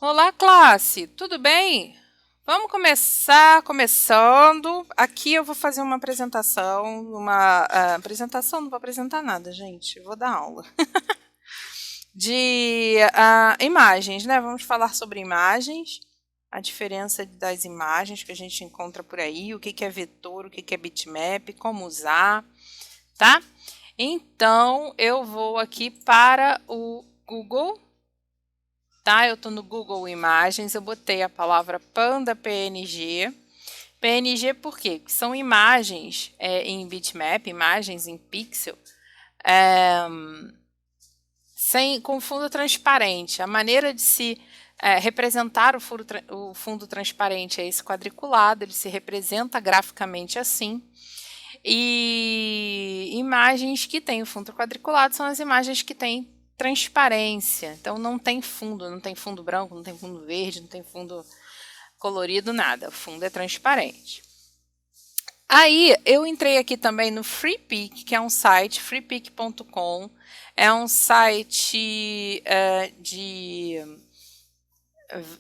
Olá, classe, tudo bem? Vamos começar começando. Aqui eu vou fazer uma apresentação, apresentação, não vou apresentar nada, gente, vou dar aula. De imagens, né? Vamos falar sobre imagens, a diferença das imagens que a gente encontra por aí, o que que é vetor, o que que é bitmap, como usar, tá? Então, eu vou aqui para o Google. Tá? Eu estou no Google Imagens, eu botei a palavra Panda PNG. PNG por quê? Porque são imagens em bitmap, imagens em pixel, é, com fundo transparente. A maneira de se representar o fundo transparente é esse quadriculado, ele se representa graficamente assim. E imagens que têm o fundo quadriculado são as imagens que têm transparência. Então não tem fundo branco, não tem fundo verde, não tem fundo colorido, nada. O fundo é transparente. Aí eu entrei aqui também no FreePic, que é um site, freepik.com. É um site de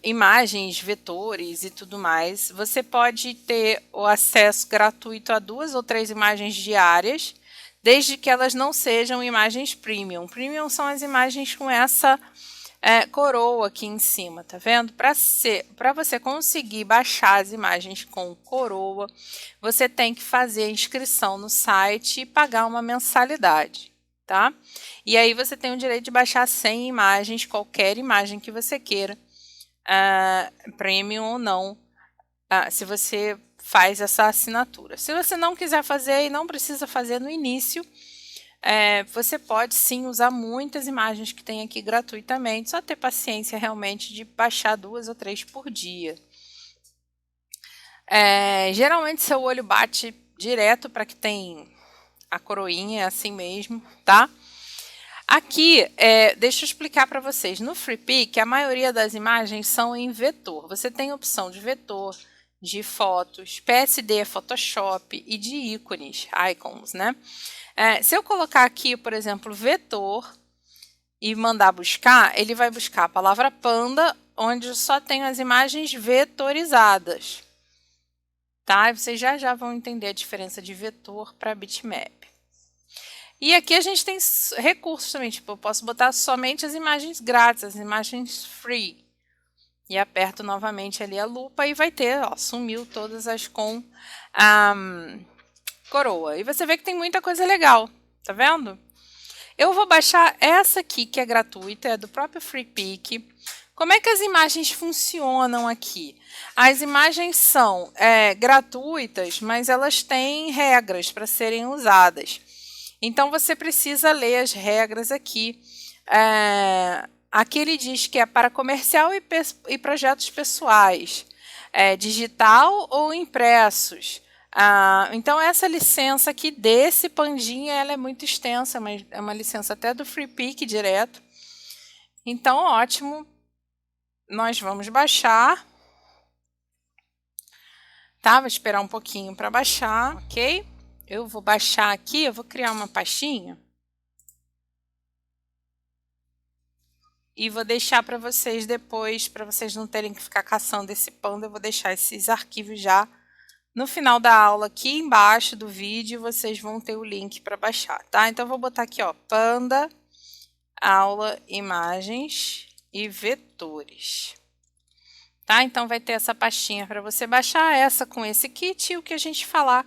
imagens, vetores e tudo mais. Você pode ter o acesso gratuito a 2 ou 3 imagens diárias, desde que elas não sejam imagens premium. Premium são as imagens com essa coroa aqui em cima, tá vendo? Para você conseguir baixar as imagens com coroa, você tem que fazer a inscrição no site e pagar uma mensalidade, tá? E aí você tem o direito de baixar 100 imagens, qualquer imagem que você queira, premium ou não, se você faz essa assinatura. Se você não quiser fazer e não precisa fazer no início, você pode sim usar muitas imagens que tem aqui gratuitamente, só ter paciência realmente de baixar 2 ou 3 por dia. Geralmente seu olho bate direto para que tem a coroinha, é assim mesmo, tá? Aqui, deixa eu explicar para vocês. No FreePic, a maioria das imagens são em vetor. Você tem a opção de vetor, de fotos, PSD é Photoshop e de ícones, icons, né? Se eu colocar aqui, por exemplo, vetor e mandar buscar, ele vai buscar a palavra panda, onde só tem as imagens vetorizadas. Tá? E vocês já vão entender a diferença de vetor para bitmap. E aqui a gente tem recursos também, tipo, eu posso botar somente as imagens grátis, as imagens free. E aperto novamente ali a lupa e vai ter, ó, sumiu todas as com coroa. E você vê que tem muita coisa legal, tá vendo? Eu vou baixar essa aqui, que é gratuita, é do próprio FreePic. Como é que as imagens funcionam aqui? As imagens são gratuitas, mas elas têm regras para serem usadas. Então, você precisa ler as regras aqui. Aqui ele diz que é para comercial e projetos pessoais, digital ou impressos. Então, essa licença aqui desse pandinha, ela é muito extensa, mas é uma licença até do FreePic direto. Então, ótimo. Nós vamos baixar. Tá? Vou esperar um pouquinho para baixar, ok? Eu vou baixar aqui, eu vou criar uma pastinha. E vou deixar para vocês depois, para vocês não terem que ficar caçando esse panda, eu vou deixar esses arquivos já no final da aula aqui embaixo do vídeo, vocês vão ter o link para baixar, tá? Então eu vou botar aqui, ó, panda, aula, imagens e vetores. Tá? Então vai ter essa pastinha para você baixar, essa com esse kit e o que a gente falar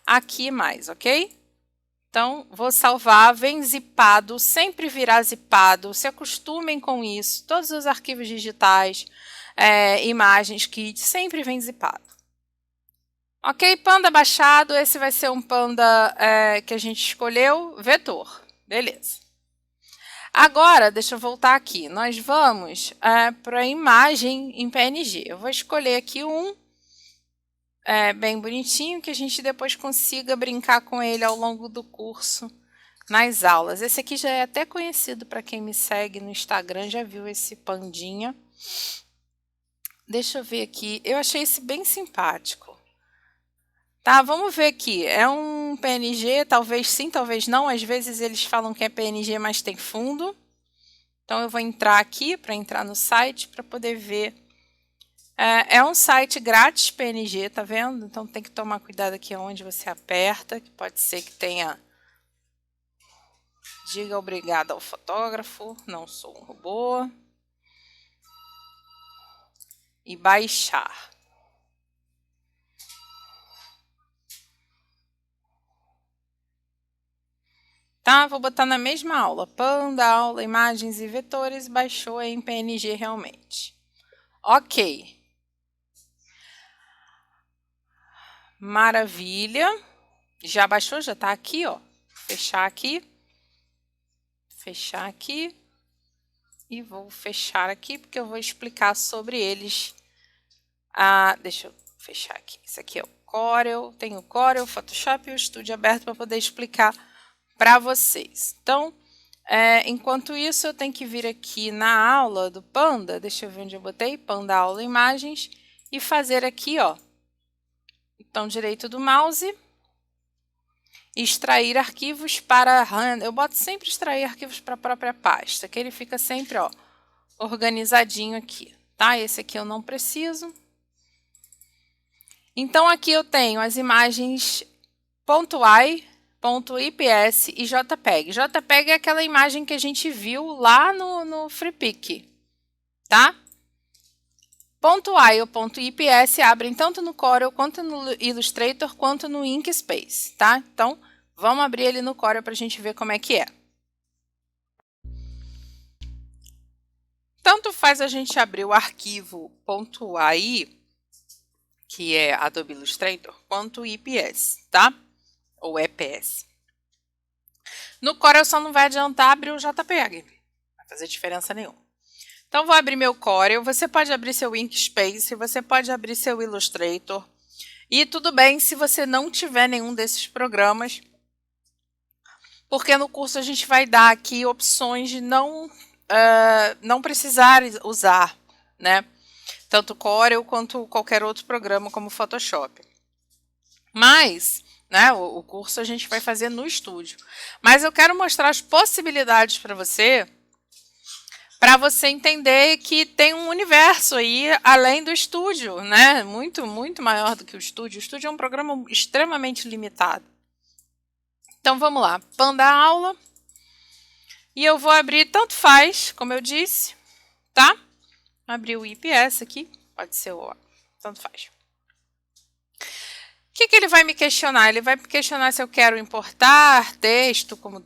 aqui mais, ok? Então, vou salvar, vem zipado, sempre virá zipado, se acostumem com isso, todos os arquivos digitais, imagens, kit, sempre vem zipado. Ok, panda baixado, esse vai ser um panda que a gente escolheu, vetor, beleza. Agora, deixa eu voltar aqui, nós vamos para a imagem em PNG, eu vou escolher aqui um bem bonitinho, que a gente depois consiga brincar com ele ao longo do curso nas aulas. Esse aqui já é até conhecido para quem me segue no Instagram, já viu esse pandinha. Deixa eu ver aqui, eu achei esse bem simpático. Tá, vamos ver aqui, é um PNG, talvez sim, talvez não, às vezes eles falam que é PNG, mas tem fundo. Então eu vou entrar aqui para entrar no site para poder ver. É um site grátis PNG, tá vendo? Então tem que tomar cuidado aqui onde você aperta, que pode ser que tenha diga obrigado ao fotógrafo, não sou um robô. E baixar. Tá, vou botar na mesma aula. Panda, aula, imagens e vetores, baixou em PNG realmente. Ok. Maravilha. Já baixou, já tá aqui, ó. Fechar aqui. Fechar aqui. E vou fechar aqui, porque eu vou explicar sobre eles. Deixa eu fechar aqui. Esse aqui é o Corel. Tem o Corel, o Photoshop e o Studio aberto para poder explicar para vocês. Então, enquanto isso, eu tenho que vir aqui na aula do Panda. Deixa eu ver onde eu botei. Panda aula imagens. E fazer aqui, ó. Botão direito do mouse. Extrair arquivos para... Eu boto sempre extrair arquivos para a própria pasta, que ele fica sempre, ó, organizadinho aqui, tá? Esse aqui eu não preciso. Então, aqui eu tenho as imagens .ai, .ips e JPEG. JPEG é aquela imagem que a gente viu lá no FreePic, tá? .ai ou .ips abrem tanto no Corel, quanto no Illustrator, quanto no Inkscape, tá? Então, vamos abrir ele no Corel para a gente ver como é que é. Tanto faz a gente abrir o arquivo .ai, que é Adobe Illustrator, quanto IPS, tá? Ou EPS. No Corel só não vai adiantar abrir o JPEG, não vai fazer diferença nenhuma. Então, vou abrir meu Corel, você pode abrir seu Inkscape, você pode abrir seu Illustrator. E tudo bem se você não tiver nenhum desses programas, porque no curso a gente vai dar aqui opções de não precisar usar, né? Tanto Corel quanto qualquer outro programa como Photoshop. Mas, né, o curso a gente vai fazer no estúdio. Mas eu quero mostrar as possibilidades para você entender que tem um universo aí além do estúdio, né? Muito, muito maior do que o estúdio. O estúdio é um programa extremamente limitado. Então vamos lá, Panda aula. E eu vou abrir, tanto faz, como eu disse, tá? Abrir o IPS aqui, pode ser o... tanto faz. O que ele vai me questionar? Ele vai me questionar se eu quero importar texto, como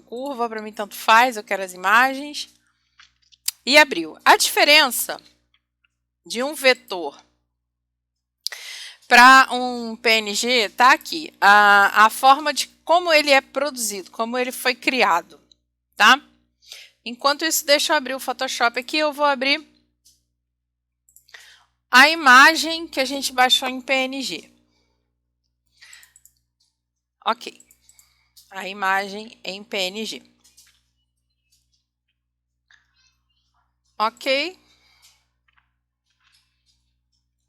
curva, para mim tanto faz, eu quero as imagens. E abriu. A diferença de um vetor para um PNG está aqui. A forma de como ele é produzido, como ele foi criado, tá? Enquanto isso, deixa eu abrir o Photoshop aqui, eu vou abrir a imagem que a gente baixou em PNG. Ok. A imagem em PNG. Ok.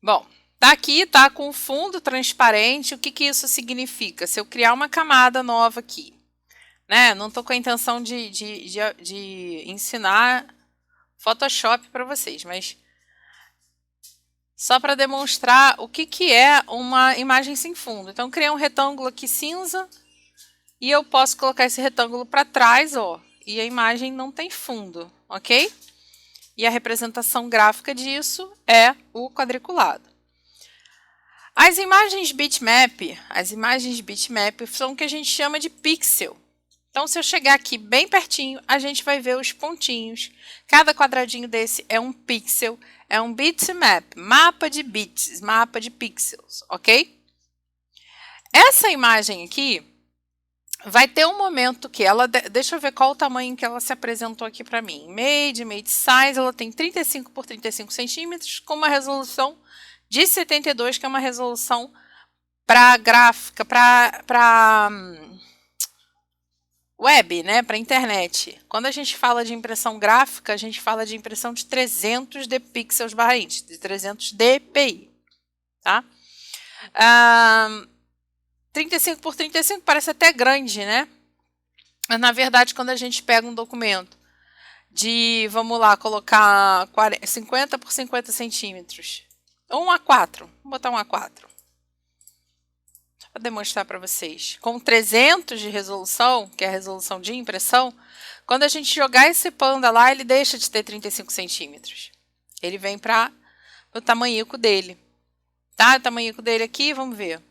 Bom, tá aqui, tá com fundo transparente. O que isso significa? Se eu criar uma camada nova aqui, né? Não tô com a intenção de ensinar Photoshop para vocês, mas só para demonstrar o que é uma imagem sem fundo. Então, criei um retângulo aqui cinza e eu posso colocar esse retângulo para trás, ó, e a imagem não tem fundo, ok? E a representação gráfica disso é o quadriculado. As imagens bitmap são o que a gente chama de pixel. Então, se eu chegar aqui bem pertinho, a gente vai ver os pontinhos. Cada quadradinho desse é um pixel, é um bitmap, mapa de bits, mapa de pixels, ok? Essa imagem aqui vai ter um momento que ela... Deixa eu ver qual o tamanho que ela se apresentou aqui para mim. Made size, ela tem 35 por 35 centímetros, com uma resolução de 72, que é uma resolução para gráfica, para web, né, para internet. Quando a gente fala de impressão gráfica, a gente fala de impressão de 300 pixels barra inch, de 300 dpi, tá? 35 por 35 parece até grande, né? Mas, na verdade, quando a gente pega um documento vamos lá, colocar 50 por 50 centímetros. Ou um A4, vou botar um A4. Só para demonstrar para vocês. Com 300 de resolução, que é a resolução de impressão, quando a gente jogar esse panda lá, ele deixa de ter 35 centímetros. Ele vem para o tamanhico dele. Tá? O tamanhico dele aqui, vamos ver.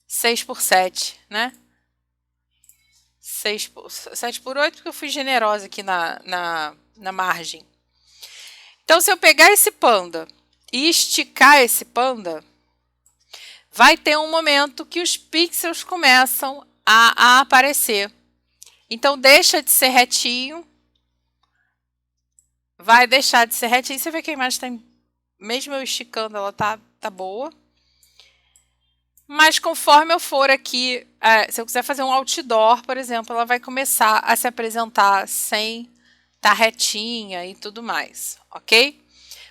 6 por 7, né? 7 por 8, porque eu fui generosa aqui na margem. Então, se eu pegar esse panda e esticar esse panda, vai ter um momento que os pixels começam a aparecer. Então, deixa de ser retinho. Vai deixar de ser retinho. Você vê que a imagem está, mesmo eu esticando, ela tá boa. Mas conforme eu for aqui, se eu quiser fazer um outdoor, por exemplo, ela vai começar a se apresentar sem estar retinha e tudo mais, ok?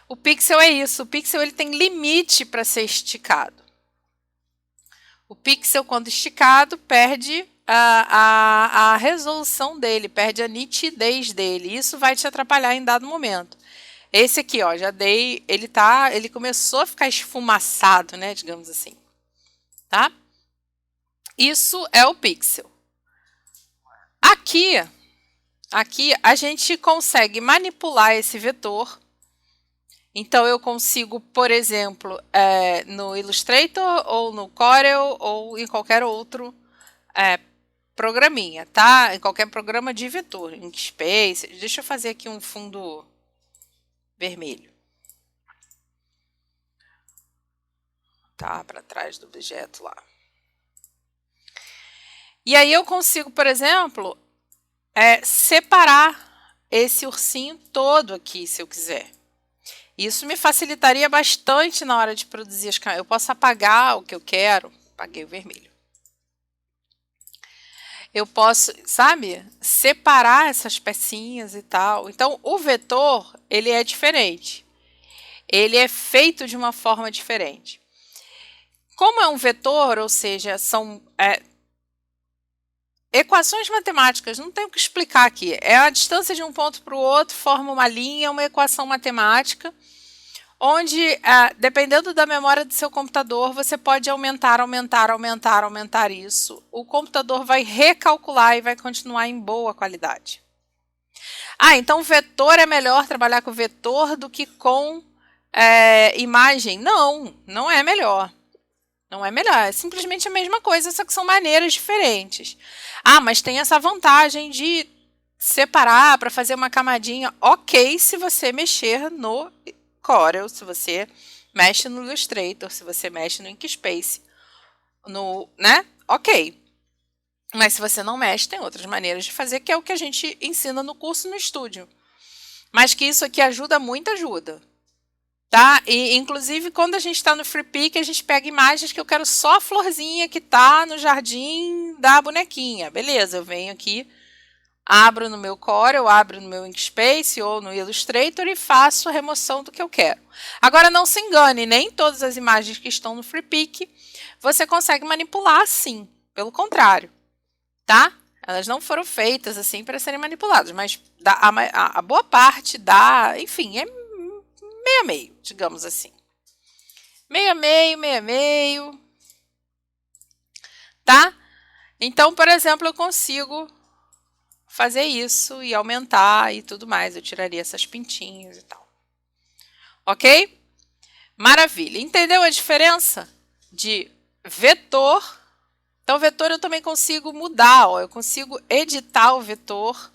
O pixel é isso, o pixel ele tem limite para ser esticado. O pixel, quando esticado, perde a resolução dele, perde a nitidez dele. Isso vai te atrapalhar em dado momento. Esse aqui, ó, já dei, ele começou a ficar esfumaçado, né, digamos assim. Tá? Isso é o pixel. Aqui a gente consegue manipular esse vetor. Então, eu consigo, por exemplo, no Illustrator ou no Corel ou em qualquer outro programinha, tá? Em qualquer programa de vetor, Inkscape. Deixa eu fazer aqui um fundo vermelho. Tá, para trás do objeto lá. E aí eu consigo, por exemplo, separar esse ursinho todo aqui, se eu quiser. Isso me facilitaria bastante na hora de produzir as camadas. Eu posso apagar o que eu quero. Apaguei o vermelho. Eu posso, sabe, separar essas pecinhas e tal. Então, o vetor, ele é diferente. Ele é feito de uma forma diferente. Como é um vetor, ou seja, são equações matemáticas, não tenho o que explicar aqui. É a distância de um ponto para o outro, forma uma linha, uma equação matemática, onde, dependendo da memória do seu computador, você pode aumentar isso. O computador vai recalcular e vai continuar em boa qualidade. Então vetor é melhor trabalhar com vetor do que com imagem? Não, não é melhor. Não é melhor, é simplesmente a mesma coisa, só que são maneiras diferentes. Mas tem essa vantagem de separar para fazer uma camadinha, ok, se você mexer no Corel, se você mexe no Illustrator, se você mexe no Inkscape, né? Ok. Mas se você não mexe, tem outras maneiras de fazer, que é o que a gente ensina no curso no estúdio. Mas que isso aqui ajuda muito, ajuda. Tá? E, inclusive, quando a gente está no FreePic, a gente pega imagens que eu quero só a florzinha que está no jardim da bonequinha. Beleza, eu venho aqui, abro no meu Corel, abro no meu Inkscape ou no Illustrator e faço a remoção do que eu quero. Agora, não se engane, nem todas as imagens que estão no FreePic você consegue manipular assim. Pelo contrário, tá? Elas não foram feitas assim para serem manipuladas, mas a boa parte enfim, é meio a meio, digamos assim. Meio a meio. Tá? Então, por exemplo, eu consigo fazer isso e aumentar e tudo mais. Eu tiraria essas pintinhas e tal. Ok? Maravilha. Entendeu a diferença de vetor? Então, vetor eu também consigo mudar. Eu consigo editar o vetor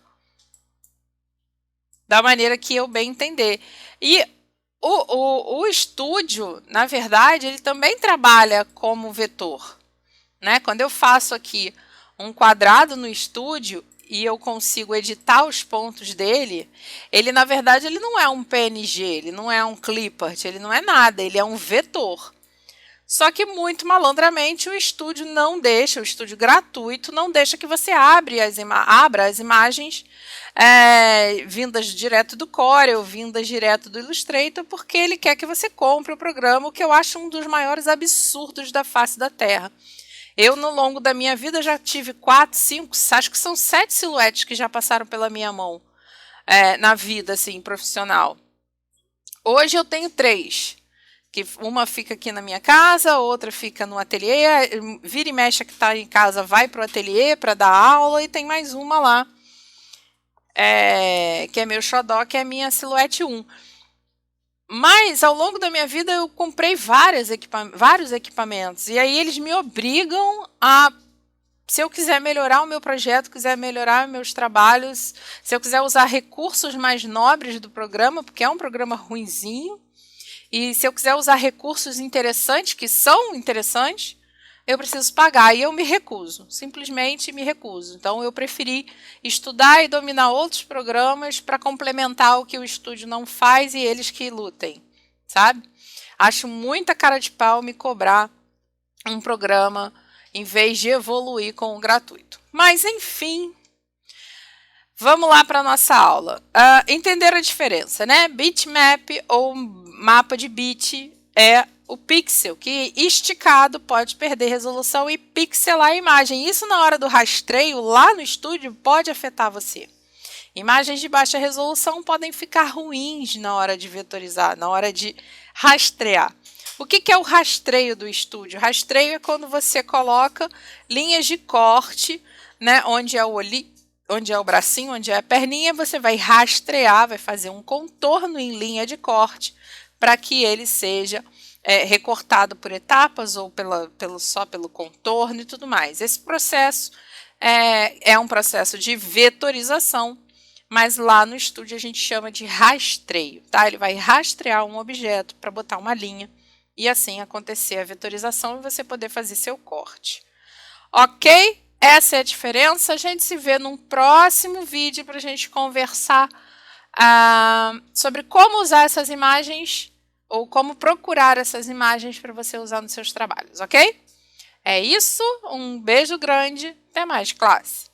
da maneira que eu bem entender. E o estúdio, na verdade, ele também trabalha como vetor. Né? Quando eu faço aqui um quadrado no estúdio e eu consigo editar os pontos dele, ele, na verdade, ele não é um PNG, ele não é um clipart, ele não é nada, ele é um vetor. Só que, muito malandramente, o estúdio não deixa, o estúdio gratuito não deixa que você abra as imagens vindas direto do Corel, vindas direto do Illustrator, porque ele quer que você compre o programa, o que eu acho um dos maiores absurdos da face da Terra. Eu, no longo da minha vida, já tive 4, 5, acho que são 7 silhuetes que já passaram pela minha mão na vida, assim, profissional. Hoje eu tenho 3, que uma fica aqui na minha casa, outra fica no ateliê, vira e mexe que está em casa vai para o ateliê para dar aula, e tem mais uma lá, que é meu xodó, que é a minha silhuete 1. Mas, ao longo da minha vida, eu comprei vários equipamentos. E aí eles me obrigam a, se eu quiser melhorar o meu projeto, quiser melhorar meus trabalhos, se eu quiser usar recursos mais nobres do programa, porque é um programa ruinzinho, e se eu quiser usar recursos interessantes, que são interessantes, eu preciso pagar, e eu me recuso, simplesmente me recuso. Então eu preferi estudar e dominar outros programas para complementar o que o estúdio não faz e eles que lutem, sabe? Acho muita cara de pau me cobrar um programa em vez de evoluir com o gratuito. Mas enfim, vamos lá para a nossa aula. Entender a diferença, né? Bitmap ou mapa de bit é o pixel, que esticado pode perder resolução e pixelar a imagem. Isso na hora do rastreio lá no estúdio pode afetar você. Imagens de baixa resolução podem ficar ruins na hora de vetorizar, na hora de rastrear. O que é o rastreio do estúdio? Rastreio é quando você coloca linhas de corte, né, onde é o olho, onde é o bracinho, onde é a perninha, você vai rastrear, vai fazer um contorno em linha de corte para que ele seja recortado por etapas ou só pelo contorno e tudo mais. Esse processo é um processo de vetorização, mas lá no estúdio a gente chama de rastreio, tá? Ele vai rastrear um objeto para botar uma linha e assim acontecer a vetorização e você poder fazer seu corte. Ok? Essa é a diferença. A gente se vê num próximo vídeo para a gente conversar sobre como usar essas imagens ou como procurar essas imagens para você usar nos seus trabalhos, ok? É isso, um beijo grande, até mais, classe!